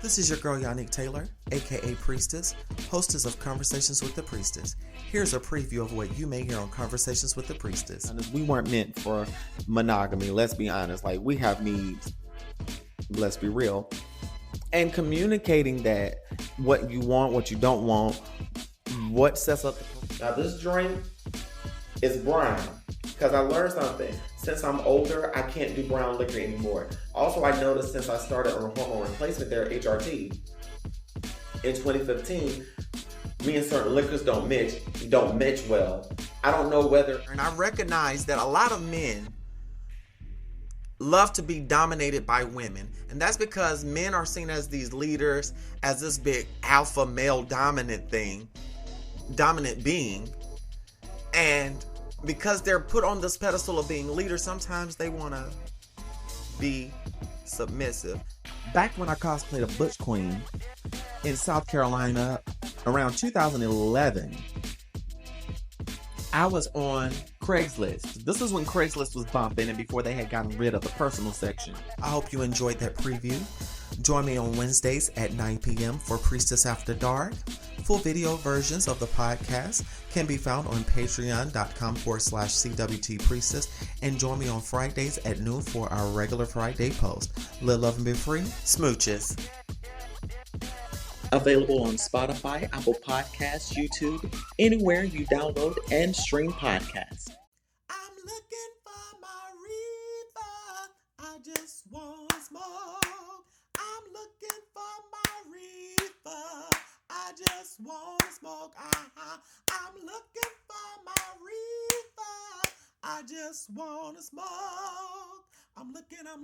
This is your girl Yannick Taylor, aka Priestess, hostess of Conversations with the Priestess. Here's a preview of what you may hear on Conversations with the Priestess. We weren't meant for monogamy, let's be honest. Like, we have needs, let's be real. And communicating that, what you want, what you don't want, what sets up. Now this drink is brown because I learned something. Since I'm older, I can't do brown liquor anymore. Also, I noticed since I started on hormone replacement there, HRT, in 2015, me and certain liquors don't match well. I don't know whether... And I recognize that a lot of men love to be dominated by women. And that's because men are seen as these leaders, as this big alpha male dominant being. And because they're put on this pedestal of being leaders, sometimes they want to be submissive. Back when I cosplayed a Butch Queen in South Carolina around 2011, I was on Craigslist. This is when Craigslist was bumping and before they had gotten rid of the personal section. I hope you enjoyed that preview. Join me on Wednesdays at 9 p.m. for Priestess After Dark. Full video versions of the podcast can be found on patreon.com/CWT-Priestess, and join me on Fridays at noon for our regular Friday post. Live, love, and be free. Smooches. Available on Spotify, Apple Podcasts, YouTube, anywhere you download and stream podcasts. I'm looking for my reefer. I just want to smoke. I'm looking for my reefer. I just want to smoke. I'm looking for my reefer. I just want to smoke. I'm looking for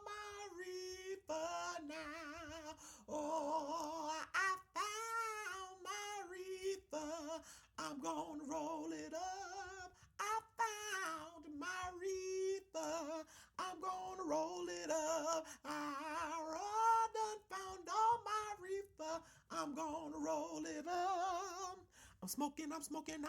my reefer now. Oh, I found my reefer. I'm gonna roll it up. I found my reefer. I'm gonna roll it up. I done found all my reefer. I'm gonna roll it up. I'm smoking. I'm smoking my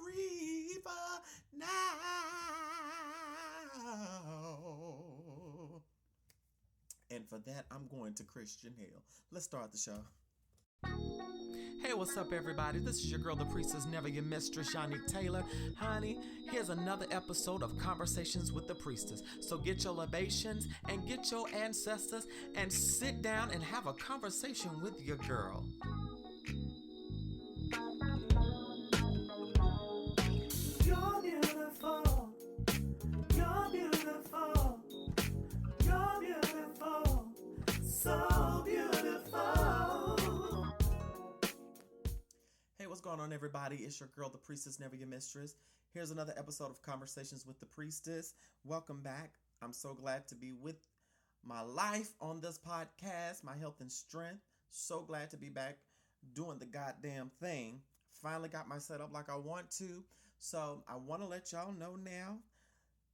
reefer now. And for that, I'm going to Christian Hale. Let's start the show. Hey, what's up, everybody? This is your girl, the Priestess, never your mistress, Yannick Taylor. Honey, here's another episode of Conversations with the Priestess. So get your libations and get your ancestors and sit down and have a conversation with your girl. You're beautiful. You're beautiful. You're beautiful. So beautiful. Hey, what's going on, everybody? It's your girl, the Priestess, never your mistress. Here's another episode of Conversations with the Priestess. Welcome back. I'm so glad to be with my life on this podcast, my health and strength. So glad to be back doing the goddamn thing. Finally got my setup like I want to. So I want to let y'all know now,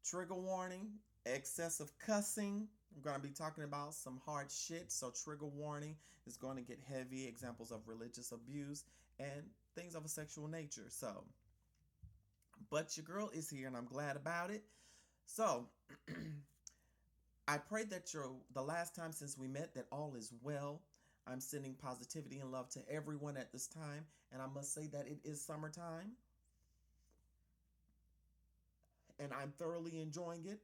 trigger warning, excessive cussing. I'm going to be talking about some hard shit. So trigger warning is going to get heavy. Examples of religious abuse and things of a sexual nature. So, but your girl is here and I'm glad about it. So, I pray that the last time since we met that all is well. I'm sending positivity and love to everyone at this time. And I must say that it is summertime. And I'm thoroughly enjoying it.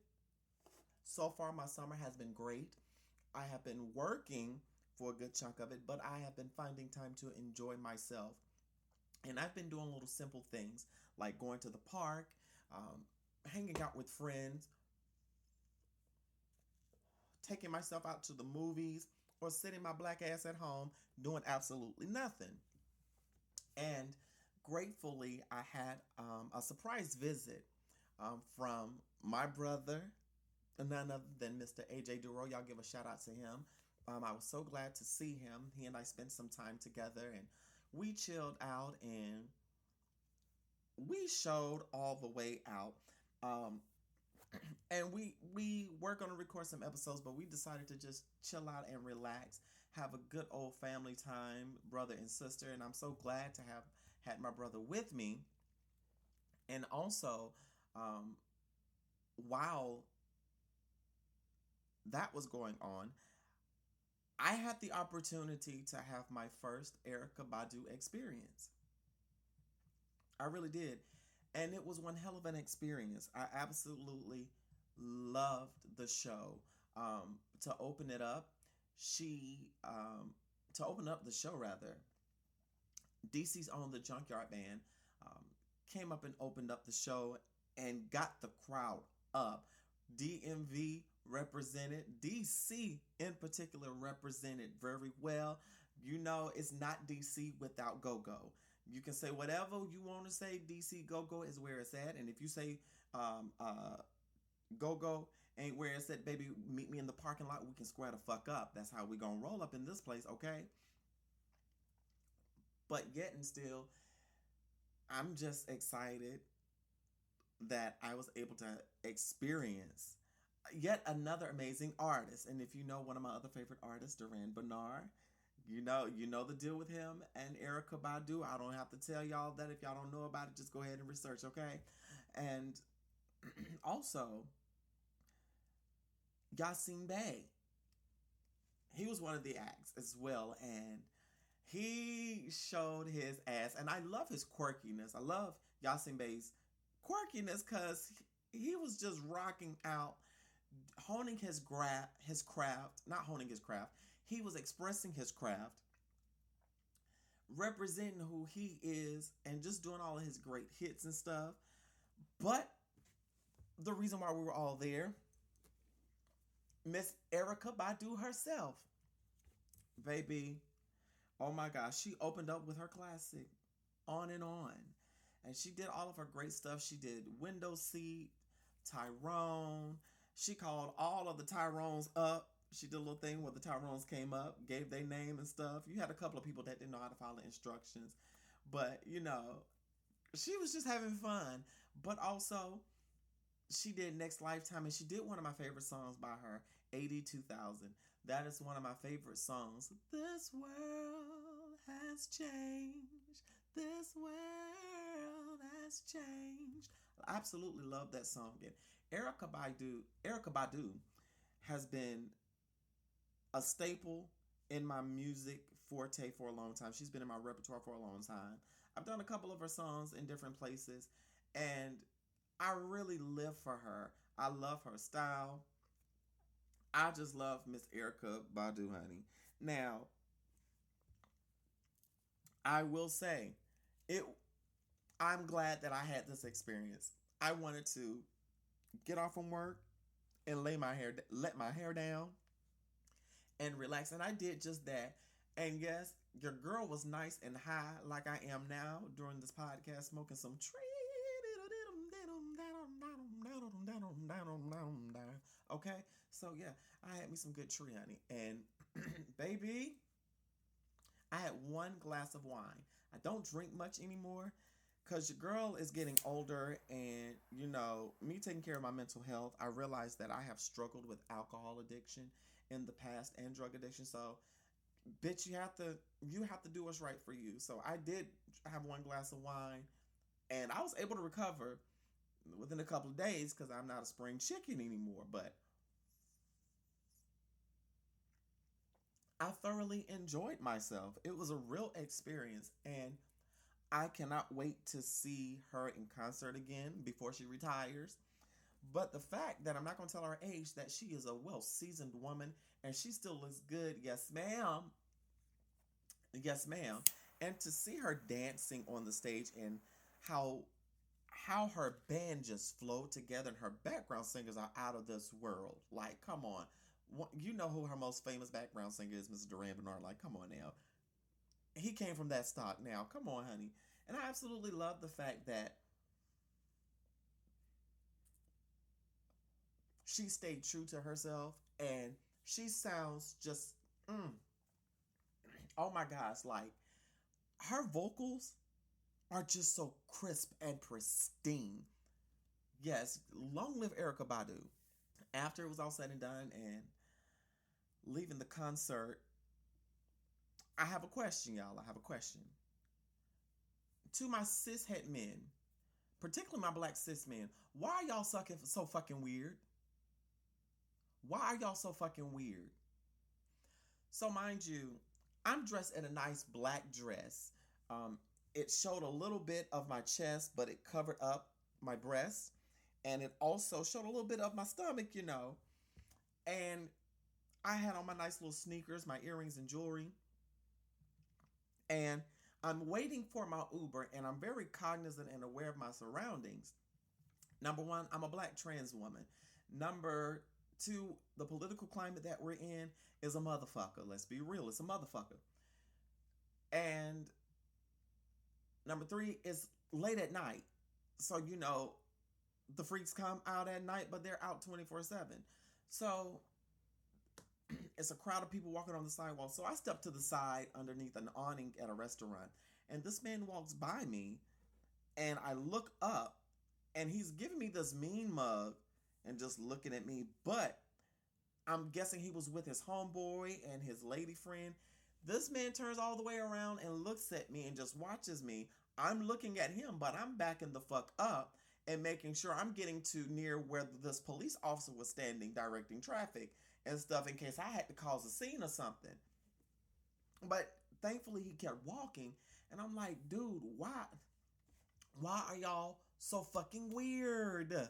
So far, my summer has been great. I have been working for a good chunk of it, but I have been finding time to enjoy myself. And I've been doing little simple things like going to the park, hanging out with friends, taking myself out to the movies, or sitting my black ass at home doing absolutely nothing. And gratefully, I had a surprise visit from my brother, none other than Mr. AJ Duro. Y'all give a shout out to him. I was so glad to see him. He and I spent some time together and we chilled out and we showed all the way out. And we were going to record some episodes, but we decided to just chill out and relax, have a good old family time, brother and sister. And I'm so glad to have had my brother with me. And also, um, while that was going on, I had the opportunity to have my first Erica Badu experience. I really did. And it was one hell of an experience. I absolutely loved the show. To open it up, to open up the show rather, DC's own the Junkyard Band um, came up and opened up the show and got the crowd up. DMV represented, DC in particular represented very well. You know, it's not DC without Go Go. You can say whatever you want to say. DC Go Go is where it's at, and if you say Go Go ain't where it's at, baby, meet me in the parking lot. We can square the fuck up. That's how we gonna roll up in this place, okay? But yet and still, I'm just excited that I was able to experience yet another amazing artist. And if you know one of my other favorite artists, Duran Bernard, you know the deal with him and Erica Badu. I don't have to tell y'all that. If y'all don't know about it, just go ahead and research, okay? And also, Yasin Bey. He was one of the acts as well, and he showed his ass. And I love his quirkiness. I love Yasin Bey's quirkiness because he was just rocking out, honing his craft, not honing his craft. He was expressing his craft, representing who he is, and just doing all of his great hits and stuff. But the reason why we were all there, Miss Erica Badu herself, baby, oh my gosh, she opened up with her classic, On and On. And she did all of her great stuff. She did Window Seat, Tyrone. She called all of the Tyrones up. She did a little thing where the Tyrones came up, gave their name and stuff. You had a couple of people that didn't know how to follow instructions. But, you know, she was just having fun. But also, she did Next Lifetime, and she did one of my favorite songs by her, 82,000. That is one of my favorite songs. This world has changed. This world has changed. I absolutely love that song. And Erica Badu has been a staple in my music forte for a long time. She's been in my repertoire for a long time. I've done a couple of her songs in different places, and I really live for her. I love her style. I just love Miss Erica Badu, honey. Now, I will say, I'm glad that I had this experience. I wanted to get off from work and let my hair down and relax, and I did just that. And yes, your girl was nice and high like I am now during this podcast, smoking some tree. Okay, so yeah, I had me some good tree, honey, and baby, I had one glass of wine. I don't drink much anymore because your girl is getting older, and you know, me taking care of my mental health, I realized that I have struggled with alcohol addiction in the past and drug addiction. So, bitch, you have to do what's right for you. So I did have one glass of wine, and I was able to recover within a couple of days because I'm not a spring chicken anymore. But I thoroughly enjoyed myself. It was a real experience, and I cannot wait to see her in concert again before she retires. But the fact that I'm not going to tell her age, that she is a well-seasoned woman and she still looks good. Yes, ma'am. Yes, ma'am. And to see her dancing on the stage and how her band just flowed together, and her background singers are out of this world. Like, come on. You know who her most famous background singer is, Mr. Duran Bernard. Like, come on now. He came from that stock now. Come on, honey. And I absolutely love the fact that she stayed true to herself, and she sounds just, oh my gosh, like, her vocals are just so crisp and pristine. Yes, long live Erica Badu. After it was all said and done and leaving the concert, I have a question, y'all. I have a question. To my cishet men, particularly my black cis men, why are y'all so fucking weird? Why are y'all so fucking weird? So, mind you, I'm dressed in a nice black dress. It showed a little bit of my chest, but it covered up my breasts. And it also showed a little bit of my stomach, you know. And I had on my nice little sneakers, my earrings, and jewelry. And I'm waiting for my Uber, and I'm very cognizant and aware of my surroundings. Number one, I'm a black trans woman. Number two, the political climate that we're in is a motherfucker. Let's be real, it's a motherfucker. And number three, it's late at night. So, you know, the freaks come out at night, but they're out 24/7. So it's a crowd of people walking on the sidewalk. So I step to the side underneath an awning at a restaurant, and this man walks by me, and I look up, and he's giving me this mean mug and just looking at me. But I'm guessing he was with his homeboy and his lady friend. This man turns all the way around and looks at me and just watches me. I'm looking at him, but I'm backing the fuck up and making sure I'm getting to near where this police officer was standing, directing traffic and stuff in case I had to cause a scene or something. But thankfully he kept walking, and I'm like, dude, why are y'all so fucking weird?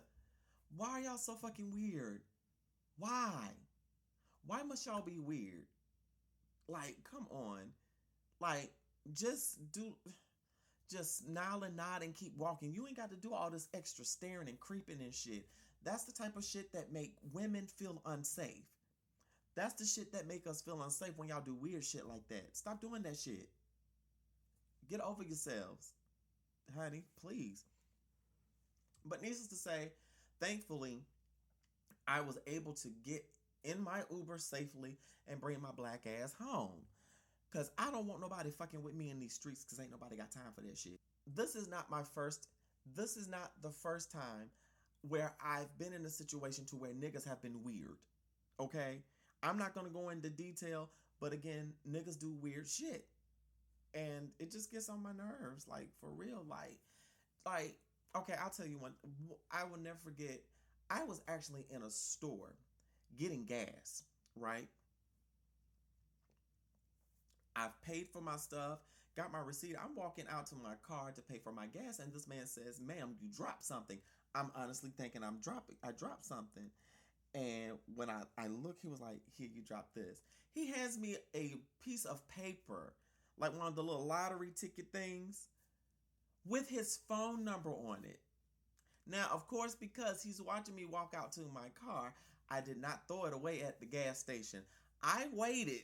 Why are y'all so fucking weird? Why must y'all be weird? Like, come on. Like, just smile and nod and keep walking. You ain't got to do all this extra staring and creeping and shit. That's the type of shit that make women feel unsafe. That's the shit that make us feel unsafe when y'all do weird shit like that. Stop doing that shit. Get over yourselves. Honey, please. But needless to say, thankfully, I was able to get in my Uber safely and bring my black ass home. Because I don't want nobody fucking with me in these streets, because ain't nobody got time for that shit. This is not the first time where I've been in a situation to where niggas have been weird. Okay? I'm not going to go into detail, but again, niggas do weird shit. And it just gets on my nerves, like, for real. Like, okay, I'll tell you one. I will never forget. I was actually in a store getting gas, right? I've paid for my stuff, got my receipt. I'm walking out to my car to pay for my gas, and this man says, "Ma'am, you dropped something." I'm honestly thinking I dropped something. And when I look, he was like, "Here, you dropped this." He hands me a piece of paper, like one of the little lottery ticket things, with his phone number on it. Now, of course, because he's watching me walk out to my car, I did not throw it away at the gas station. I waited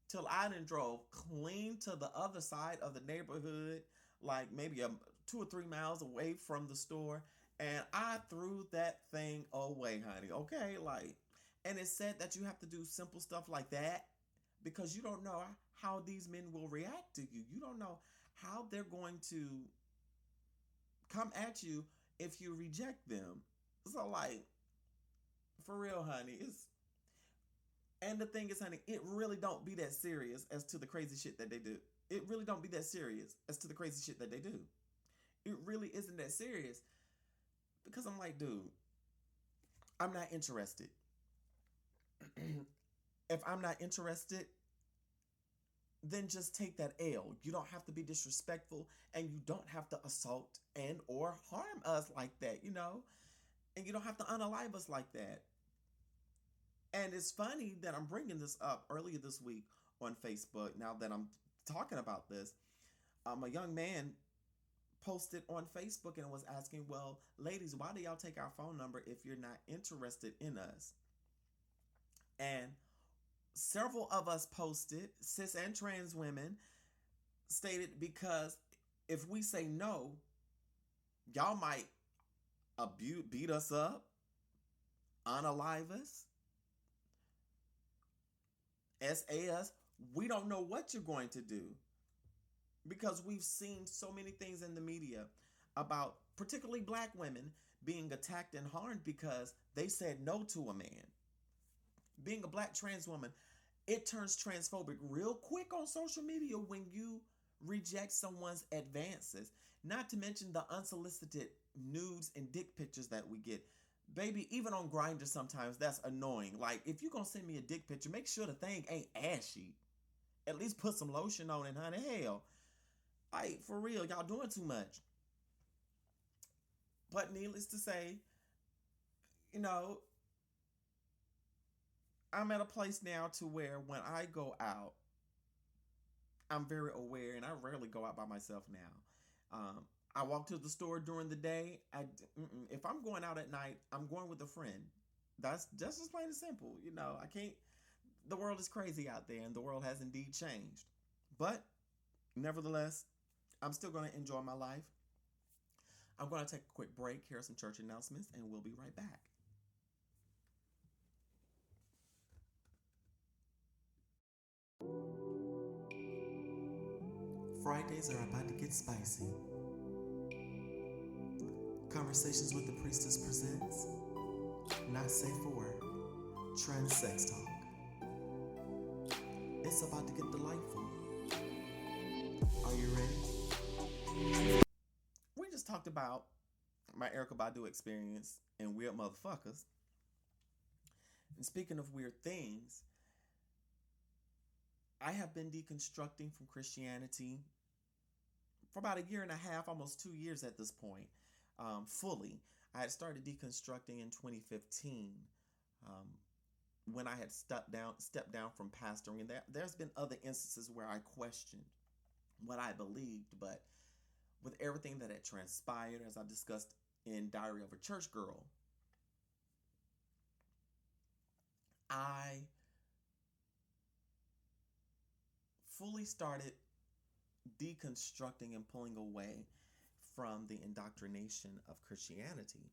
till I done drove clean to the other side of the neighborhood, like maybe 2 or 3 miles away from the store, and I threw that thing away, honey. Okay, like, and it's said that you have to do simple stuff like that because you don't know how these men will react to you. You don't know how they're going to come at you if you reject them. So, like, for real, honey, and the thing is, honey, it really don't be that serious as to the crazy shit that they do. It really don't be that serious as to the crazy shit that they do. It really isn't that serious. Because I'm like, dude, I'm not interested. If I'm not interested, then just take that L. You don't have to be disrespectful, and you don't have to assault and or harm us like that, you know? And you don't have to unalive us like that. And it's funny that I'm bringing this up earlier this week on Facebook. Now that I'm talking about this, a young man posted on Facebook and was asking, well, ladies, why do y'all take our phone number if you're not interested in us? And several of us posted, cis and trans women, stated because if we say no, y'all might beat us up, unalive us, SA us. We don't know what you're going to do. Because we've seen so many things in the media about particularly black women being attacked and harmed because they said no to a man. Being a black trans woman, it turns transphobic real quick on social media when you reject someone's advances. Not to mention the unsolicited nudes and dick pictures that we get. Baby, even on Grindr sometimes that's annoying. Like, if you're going to send me a dick picture, make sure the thing ain't ashy. At least put some lotion on it, honey. Hell, like, for real, y'all doing too much. But needless to say, you know, I'm at a place now to where when I go out, I'm very aware, and I rarely go out by myself now. I walk to the store during the day. If I'm going out at night, I'm going with a friend. That's just as plain and simple. You know, I can't. The world is crazy out there, and the world has indeed changed. But nevertheless, I'm still going to enjoy my life. I'm going to take a quick break, hear some church announcements, and we'll be right back. Fridays are about to get spicy. Conversations with the Priestess presents Not Safe for Work, Trans Sex Talk. It's about to get delightful. Are you ready? We just talked about my Erykah Badu experience and weird motherfuckers. And speaking of weird things, I have been deconstructing from Christianity for about a year and a half, almost 2 years at this point, fully. I had started deconstructing in 2015 when I had stepped down from pastoring. And there's been other instances where I questioned what I believed, but with everything that had transpired, as I discussed in Diary of a Church Girl, I fully started deconstructing and pulling away from the indoctrination of Christianity.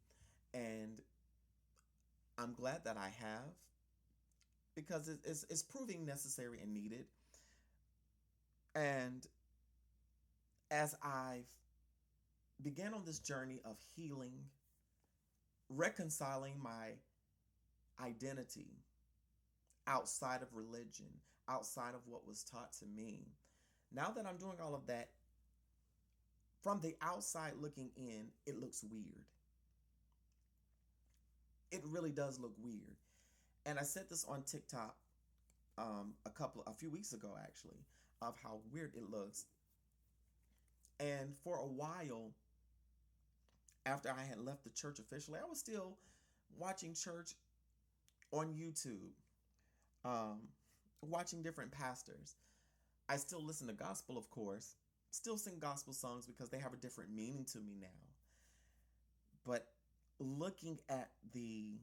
And I'm glad that I have, because it's proving necessary and needed. And as I've began on this journey of healing, reconciling my identity outside of religion, outside of what was taught to me, now that I'm doing all of that, from the outside looking in, it looks weird. It really does look weird. And I said this on TikTok a few weeks ago, actually, of how weird it looks. And for a while, after I had left the church officially, I was still watching church on YouTube, watching different pastors. I still listen to gospel, of course, still sing gospel songs because they have a different meaning to me now. But looking at the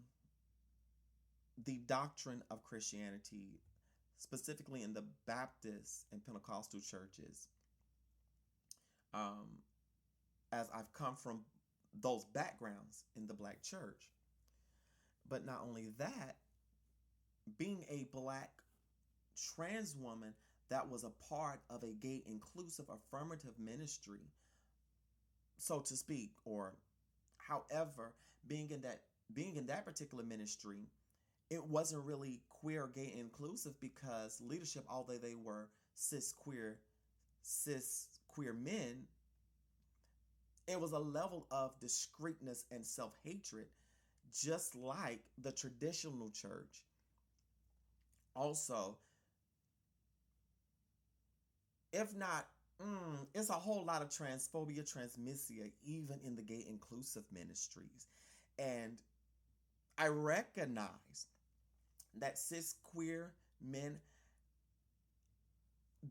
doctrine of Christianity, specifically in the Baptist and Pentecostal churches, as I've come from those backgrounds in the Black church. But not only that, being a Black trans woman that was a part of a gay inclusive affirmative ministry, so to speak, or however, being in that particular ministry, it wasn't really queer, gay inclusive, because leadership, although they were cis queer men, it was a level of discreetness and self-hatred, just like the traditional church. Also, if not, it's a whole lot of transphobia, transmisia, even in the gay inclusive ministries. And I recognize that cis queer men,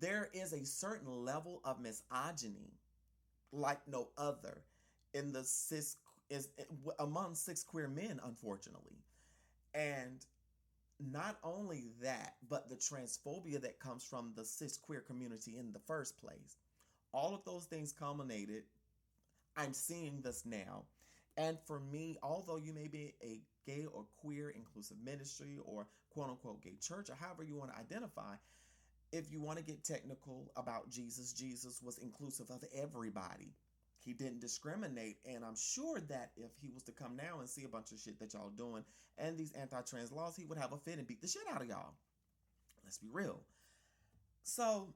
there is a certain level of misogyny like no other in the among cis queer men, unfortunately. And not only that, but the transphobia that comes from the cis queer community in the first place. All of those things culminated. I'm seeing this now. And for me, although you may be a gay or queer inclusive ministry or quote unquote gay church, or however you want to identify, if you want to get technical about Jesus, Jesus was inclusive of everybody. He didn't discriminate. And I'm sure that if he was to come now and see a bunch of shit that y'all doing and these anti-trans laws, he would have a fit and beat the shit out of y'all. Let's be real. So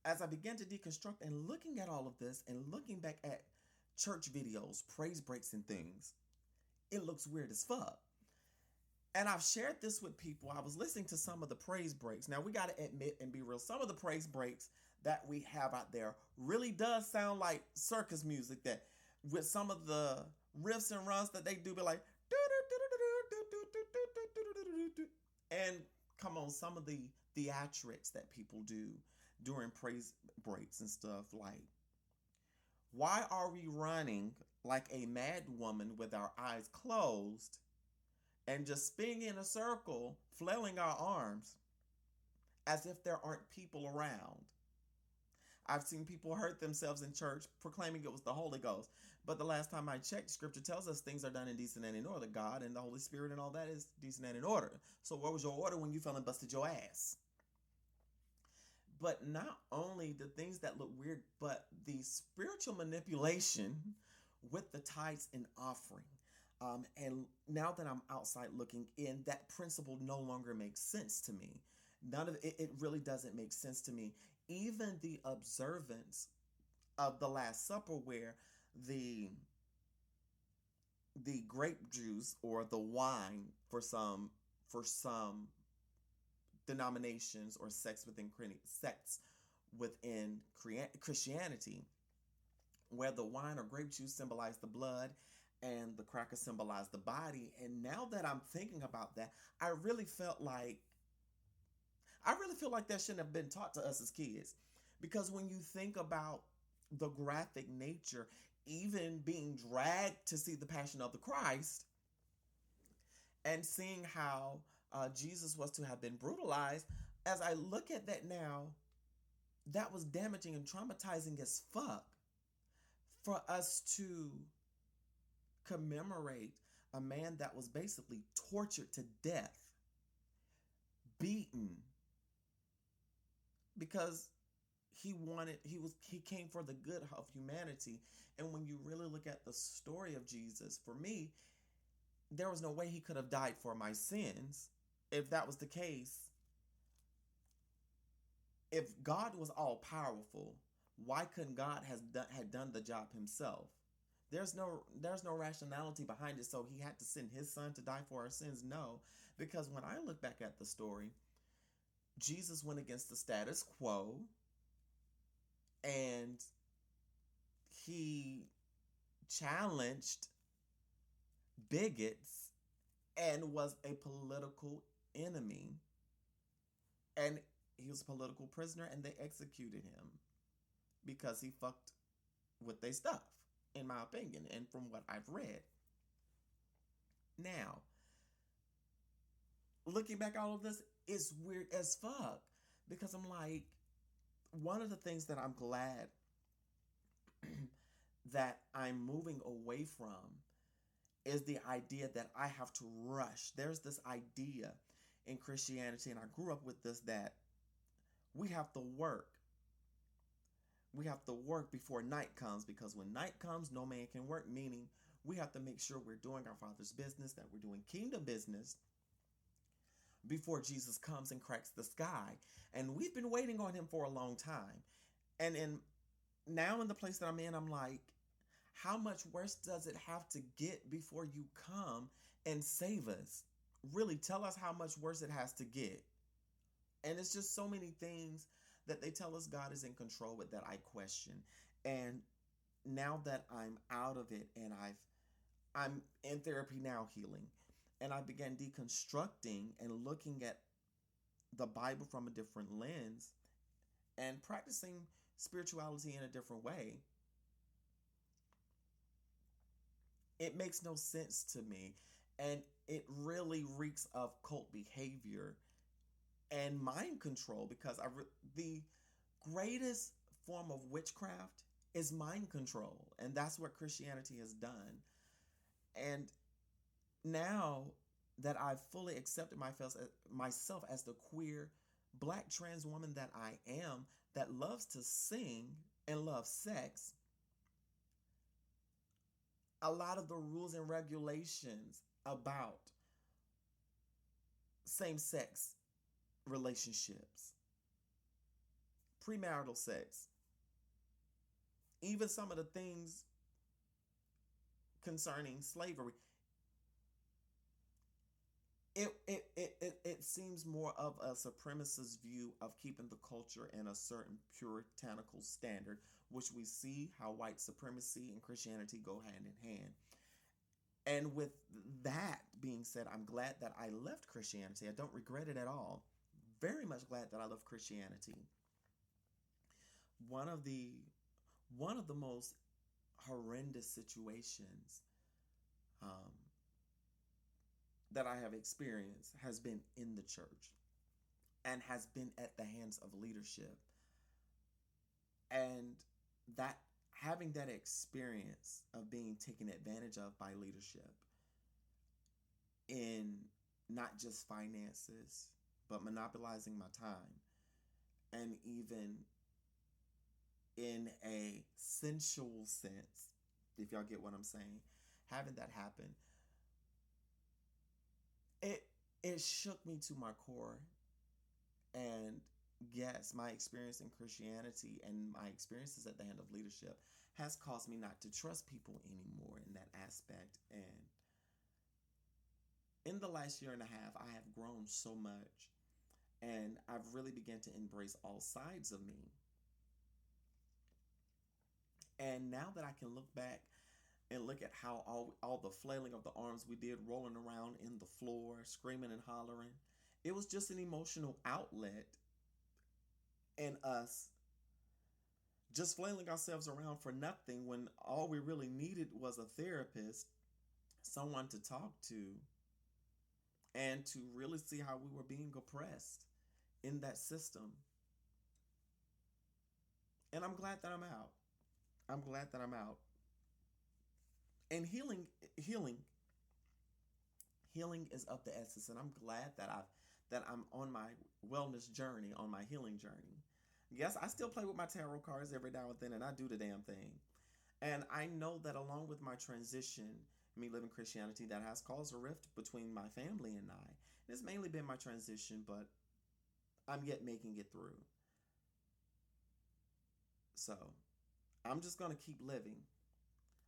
as I began to deconstruct and looking at all of this and looking back at church videos, praise breaks and things, it looks weird as fuck. And I've shared this with people. I was listening to some of the praise breaks. Now, we got to admit and be real. Some of the praise breaks that we have out there really does sound like circus music, that with some of the riffs and runs that they do, be like, and come on, some of the theatrics that people do during praise breaks and stuff, like, why are we running like a mad woman with our eyes closed and just spinning in a circle, flailing our arms as if there aren't people around? I've seen people hurt themselves in church proclaiming it was the Holy Ghost. But the last time I checked, Scripture tells us things are done in decent and in order. God and the Holy Spirit and all that is decent and in order. So where was your order when you fell and busted your ass? But not only the things that look weird, but the spiritual manipulation with the tithes and offering. And now that I'm outside looking in, that principle no longer makes sense to me. None of it, it really doesn't make sense to me. Even the observance of the Last Supper, where the grape juice or the wine for some denominations or sects within Christianity, where the wine or grape juice symbolized the blood and the cracker symbolized the body. And now that I'm thinking about that, I really feel like that shouldn't have been taught to us as kids. Because when you think about the graphic nature, even being dragged to see the Passion of the Christ and seeing how Jesus was to have been brutalized, as I look at that now, that was damaging and traumatizing as fuck for us to commemorate a man that was basically tortured to death, beaten, because he came for the good of humanity. And when you really look at the story of Jesus, for me, there was no way he could have died for my sins. If that was the case, if God was all powerful, why couldn't God had done the job himself? There's no rationality behind it. So he had to send his son to die for our sins? No, because when I look back at the story, Jesus went against the status quo and he challenged bigots and was a political enemy. And he was a political prisoner and they executed him because he fucked with their stuff, in my opinion, and from what I've read. Now, looking back at all of this, it's weird as fuck, because I'm like, one of the things that I'm glad that I'm moving away from is the idea that I have to rush. There's this idea in Christianity, and I grew up with this, that we have to work. We have to work before night comes, because when night comes, no man can work, meaning we have to make sure we're doing our Father's business, that we're doing kingdom business before Jesus comes and cracks the sky. And we've been waiting on him for a long time. And now in the place that I'm in, I'm like, how much worse does it have to get before you come and save us? Really, tell us how much worse it has to get. And it's just so many things that they tell us God is in control with that I question. And now that I'm out of it and I'm in therapy now, healing, and I began deconstructing and looking at the Bible from a different lens and practicing spirituality in a different way, it makes no sense to me. And it really reeks of cult behavior and mind control, because the greatest form of witchcraft is mind control. And that's what Christianity has done. And now that I've fully accepted myself as the queer Black trans woman that I am, that loves to sing and love sex, a lot of the rules and regulations about same-sex relationships, premarital sex, even some of the things concerning slavery, it seems more of a supremacist view of keeping the culture in a certain puritanical standard, which we see how white supremacy and Christianity go hand in hand. And with that being said, I'm glad that I left Christianity. I don't regret it at all. Very much glad that I left Christianity. One of the most horrendous situations that I have experienced has been in the church and has been at the hands of leadership. And that having that experience of being taken advantage of by leadership in not just finances, but monopolizing my time, and even in a sensual sense, if y'all get what I'm saying, having that happen, it shook me to my core. And yes, my experience in Christianity and my experiences at the hand of leadership has caused me not to trust people anymore in that aspect. And in the last year and a half, I have grown so much, and I've really begun to embrace all sides of me. And now that I can look back and look at how all the flailing of the arms we did, rolling around in the floor, screaming and hollering, it was just an emotional outlet in us just flailing ourselves around for nothing, when all we really needed was a therapist, someone to talk to, and to really see how we were being oppressed in that system. And I'm glad that I'm out. I'm glad that I'm out. And healing is of the essence, and I'm glad that I'm on my wellness journey, on my healing journey. Yes, I still play with my tarot cards every now and then, and I do the damn thing. And I know that along with my transition, me living Christianity, that has caused a rift between my family and I. And it's mainly been my transition, but I'm yet making it through. So I'm just going to keep living.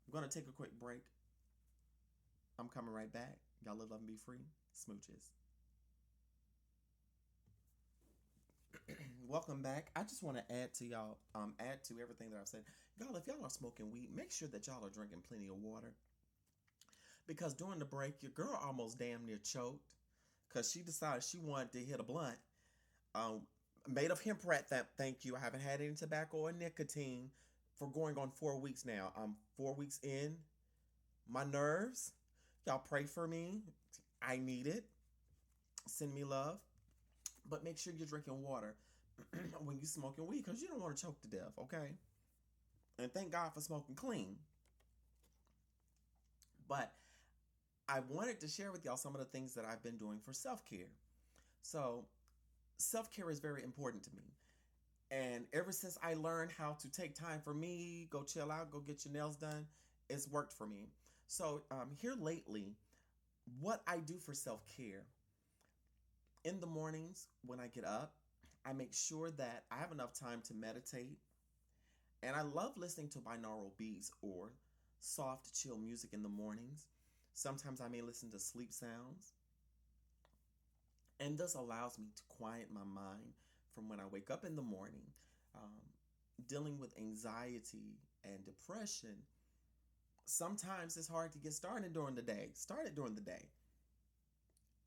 I'm going to take a quick break. I'm coming right back. Y'all live, love, and be free. Smooches. Welcome back. I just want to add to y'all, add to everything that I've said. Y'all, if y'all are smoking weed, make sure that y'all are drinking plenty of water. Because during the break, your girl almost damn near choked because she decided she wanted to hit a blunt. Made of hemp rat, thank you. I haven't had any tobacco or nicotine for going on 4 weeks now. I'm 4 weeks in. My nerves. Y'all pray for me. I need it. Send me love. But make sure you're drinking water when you're smoking weed, because you don't want to choke to death, okay? And thank God for smoking clean. But I wanted to share with y'all some of the things that I've been doing for self-care. So self-care is very important to me. And ever since I learned how to take time for me, go chill out, go get your nails done, it's worked for me. So here lately, what I do for self-care, in the mornings when I get up, I make sure that I have enough time to meditate. And I love listening to binaural beats or soft, chill music in the mornings. Sometimes I may listen to sleep sounds. And this allows me to quiet my mind from when I wake up in the morning. Dealing with anxiety and depression, sometimes it's hard to get started during the day.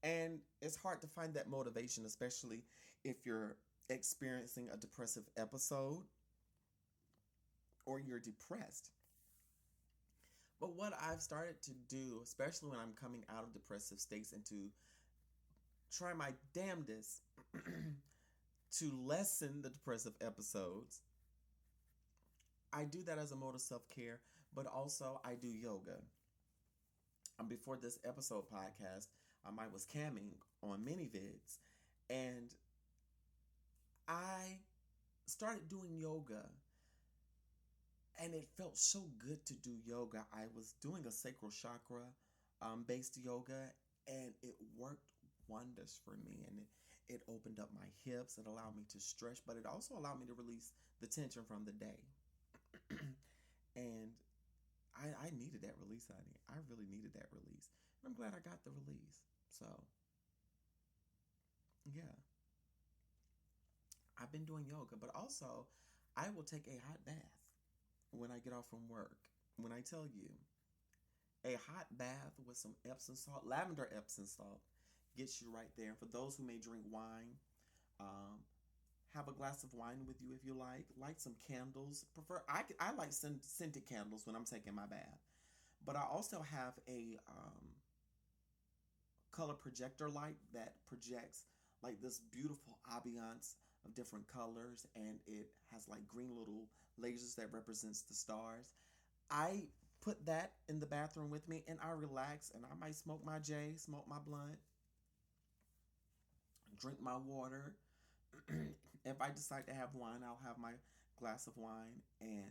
And it's hard to find that motivation, especially if you're experiencing a depressive episode or you're depressed. But what I've started to do, especially when I'm coming out of depressive states, and to try my damnedest to lessen the depressive episodes, I do that as a mode of self-care, but also I do yoga. Before this episode podcast, I was camming on mini-vids, and I started doing yoga And it felt so good to do yoga. I was doing a sacral chakra based yoga, and it worked wonders for me. And it opened up my hips. It allowed me to stretch, but it also allowed me to release the tension from the day. And I needed that release, honey. I really needed that release. And I'm glad I got the release. So, yeah. I've been doing yoga, but also I will take a hot bath when I get off from work. When I tell you, a hot bath with some Epsom salt, lavender Epsom salt, gets you right there. And for those who may drink wine, have a glass of wine with you if you like. Light some candles. I like scented candles when I'm taking my bath. But I also have a color projector light that projects like this beautiful ambiance of different colors, and it has like green little lasers that represents the stars. I put that in the bathroom with me, and I relax, and I might smoke my J, smoke my blunt, drink my water. If I decide to have wine, I'll have my glass of wine, and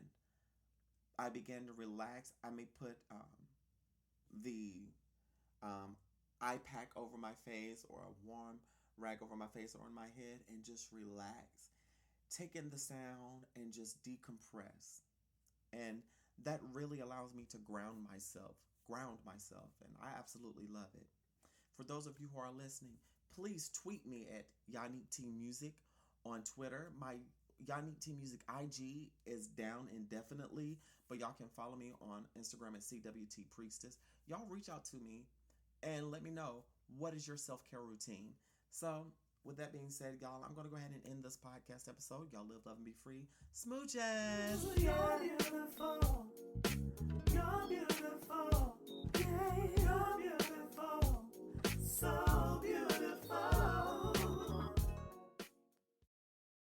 I begin to relax. I may put the eye pack over my face, or a warm rag over my face or on my head, and just relax. Take in the sound and just decompress. And that really allows me to ground myself, and I absolutely love it. For those of you who are listening, please tweet me at yannicktmusic on Twitter. My yannicktmusic IG is down indefinitely, but y'all can follow me on Instagram at CWTPriestess. Y'all reach out to me and let me know, what is your self-care routine? So, with that being said, y'all, I'm going to go ahead and end this podcast episode. Y'all live, love, and be free. Smooches! You're beautiful. You're beautiful. Yeah, you're beautiful. So